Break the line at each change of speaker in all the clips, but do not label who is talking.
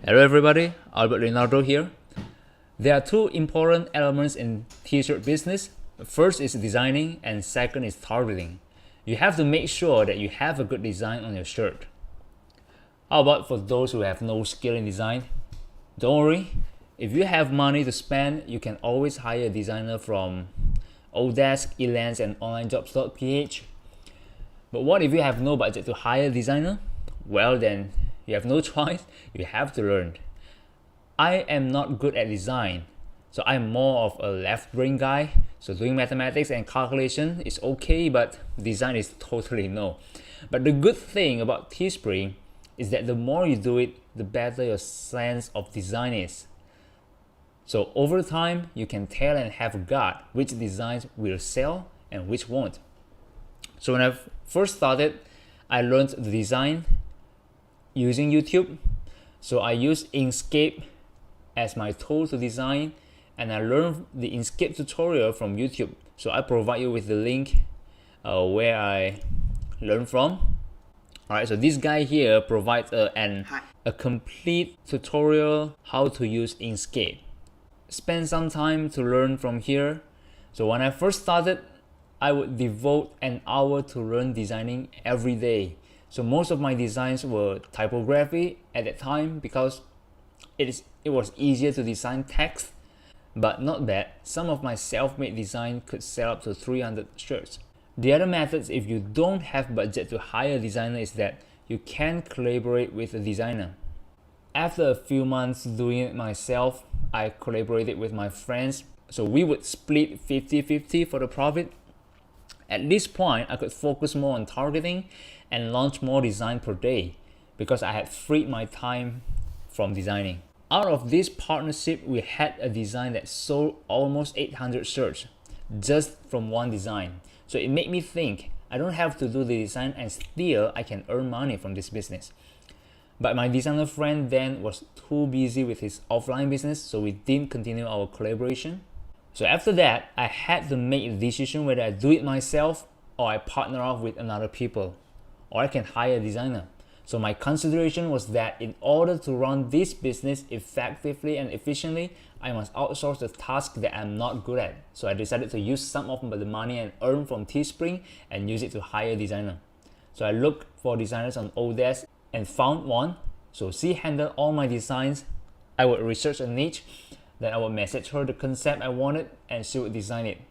Hello everybody, Albert Leonardo here. There are two important elements in t-shirt business. First is designing and second is targeting. You have to make sure that you have a good design on your shirt. How about for those who have no skill in design? Don't worry, if you have money to spend, you can always hire a designer from Odesk, Elance and onlinejobs.ph. But what if you have no budget to hire a designer? Well then, you have no choice, you have to learn. I am not good at design, so I'm more of a left brain guy. So doing mathematics and calculation is okay, but design is totally no. But the good thing about Teespring is that the more you do it, the better your sense of design is. So over time, you can tell and have a gut which designs will sell and which won't. So when I first started, I learned the design using YouTube. So I used Inkscape as my tool to design, and I learned the Inkscape tutorial from YouTube. So I provide you with the link where I learned from. Alright, so this guy here provides a complete tutorial how to use Inkscape. Spend some time to learn from here. So when I first started, I would devote an hour to learn designing every day. So most of my designs were typography at that time because it was easier to design text, but not bad. Some of my self-made design could sell up to 300 shirts. The other methods, if you don't have budget to hire a designer, is that you can collaborate with a designer. After a few months doing it myself, I collaborated with my friends. So we would split 50-50 for the profit. At this point, I could focus more on targeting and launch more design per day because I had freed my time from designing. Out of this partnership, we had a design that sold almost 800 shirts just from one design. So it made me think, I don't have to do the design and still I can earn money from this business. But my designer friend then was too busy with his offline business, so we didn't continue our collaboration. So after that, I had to make a decision whether I do it myself or I partner up with another people, or I can hire a designer. So my consideration was that in order to run this business effectively and efficiently, I must outsource the task that I'm not good at. So I decided to use some of the money and earn from Teespring and use it to hire a designer. So I looked for designers on Odesk and found one. So she handled all my designs. I would research a niche, then I would message her the concept I wanted and she would design it.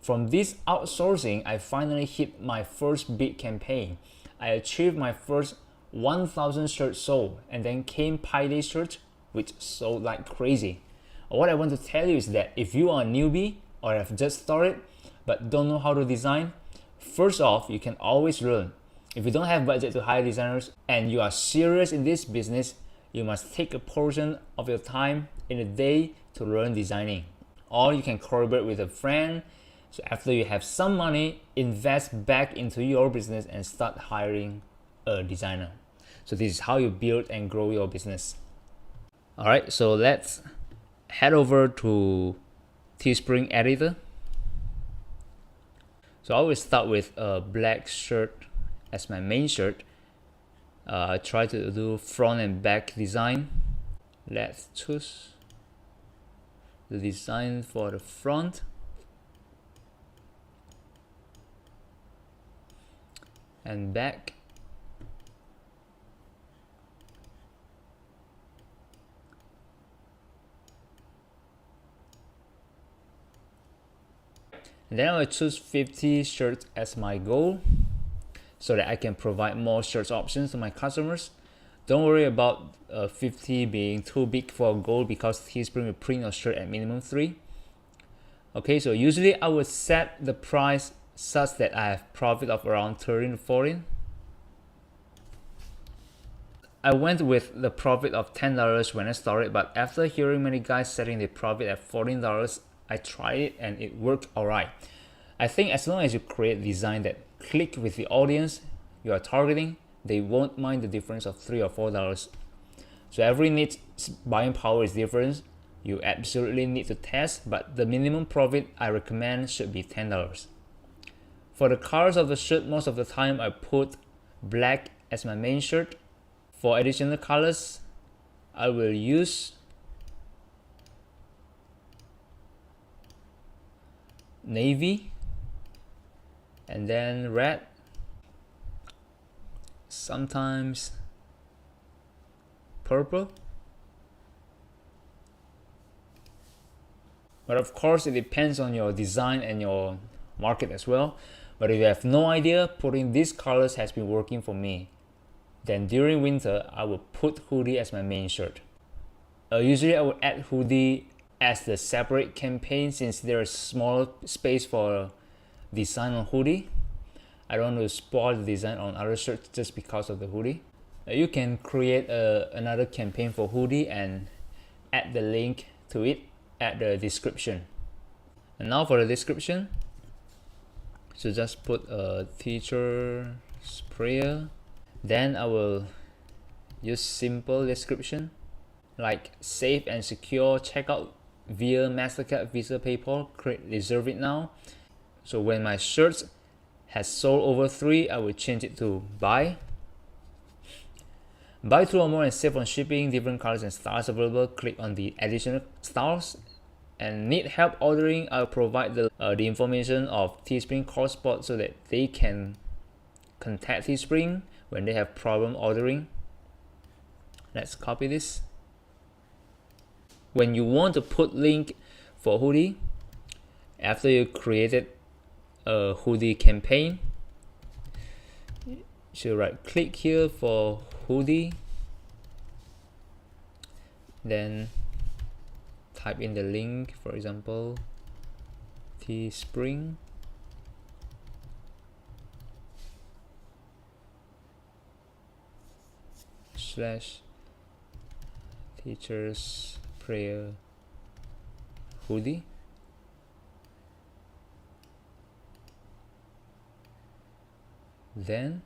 From this outsourcing, I finally hit my first big campaign. I achieved my first 1,000 shirts sold, and then came Pi Day shirts, which sold like crazy. What I want to tell you is that if you are a newbie or have just started but don't know how to design, first off, you can always learn. If you don't have budget to hire designers and you are serious in this business, you must take a portion of your time in a day to learn designing. Or you can collaborate with a friend. So after you have some money, invest back into your business and start hiring a designer. So this is how you build and grow your business. Alright, so let's head over to Teespring editor. So I will start with a black shirt as my main shirt. I try to do front and back design. Let's choose the design for the front. And back. And then I will choose 50 shirts as my goal so that I can provide more shirts options to my customers. Don't worry about 50 being too big for a goal because Teespring will print your shirt at minimum 3. Okay, so usually I would set the price such that I have profit of around 13 to 14. I went with the profit of $10 when I started, but after hearing many guys setting the profit at $14, I tried it and it worked alright. I think as long as you create a design that click with the audience you are targeting, they won't mind the difference of $3 or $4. So every niche buying power is different. You absolutely need to test, but the minimum profit I recommend should be $10. For the colors of the shirt, most of the time I put black as my main shirt. For additional colors, I will use navy and then red, sometimes purple, but of course it depends on your design and your market as well. But if you have no idea, putting these colors has been working for me. Then during winter, I will put hoodie as my main shirt. Usually I would add hoodie as the separate campaign since there is small space for design on hoodie. I don't want to spoil the design on other shirts just because of the hoodie. You can create another campaign for hoodie and add the link to it at the description. And now for the description, so just put a teacher sprayer. Then I will use simple description like safe and secure checkout via MasterCard, Visa, PayPal. Reserve it now. So when my shirt has sold over 3, I will change it to buy. Buy 2 or more and save on shipping. Different colors and styles available. Click on the additional styles. And need help ordering, I'll provide the information of Teespring call spot so that they can contact Teespring when they have problem ordering. Let's copy this. When you want to put link for hoodie, after you created a hoodie campaign, you should right click here for hoodie, then type in the link, for example Teespring / teachers prayer hoodie, then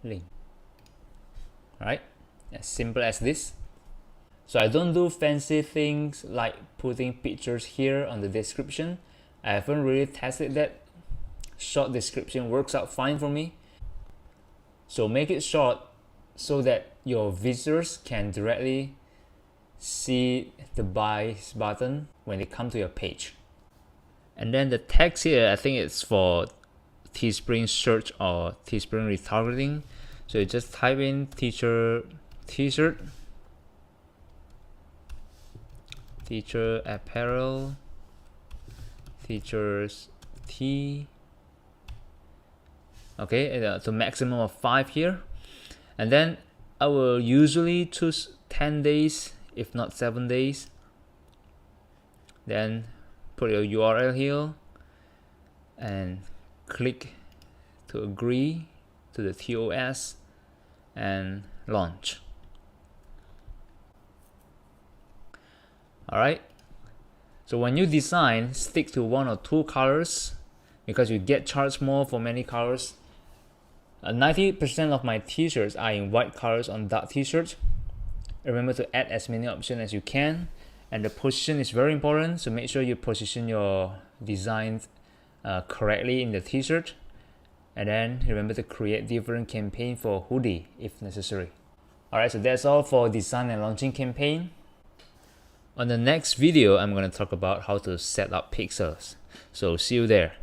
link. Right, as simple as this. So I don't do fancy things like putting pictures here on the description. I haven't really tested that. Short description works out fine for me. So make it short so that your visitors can directly see the buy button when they come to your page. And then the text here, I think it's for Teespring search or Teespring retargeting. So you just type in teacher t-shirt, teacher apparel, teachers tee. Okay, to maximum of 5 here. And then I will usually choose 10 days, if not 7 days. Then put your URL here and click to agree to the TOS and launch. Alright, so when you design, stick to 1 or 2 colors because you get charged more for many colors. 90% of my t-shirts are in white colors on dark t-shirts. Remember to add as many options as you can, and the position is very important, so make sure you position your designs correctly in the t-shirt. And then remember to create different campaign for hoodie if necessary. Alright, so that's all for design and launching campaign. On the next video, I'm going to talk about how to set up pixels. So see you there.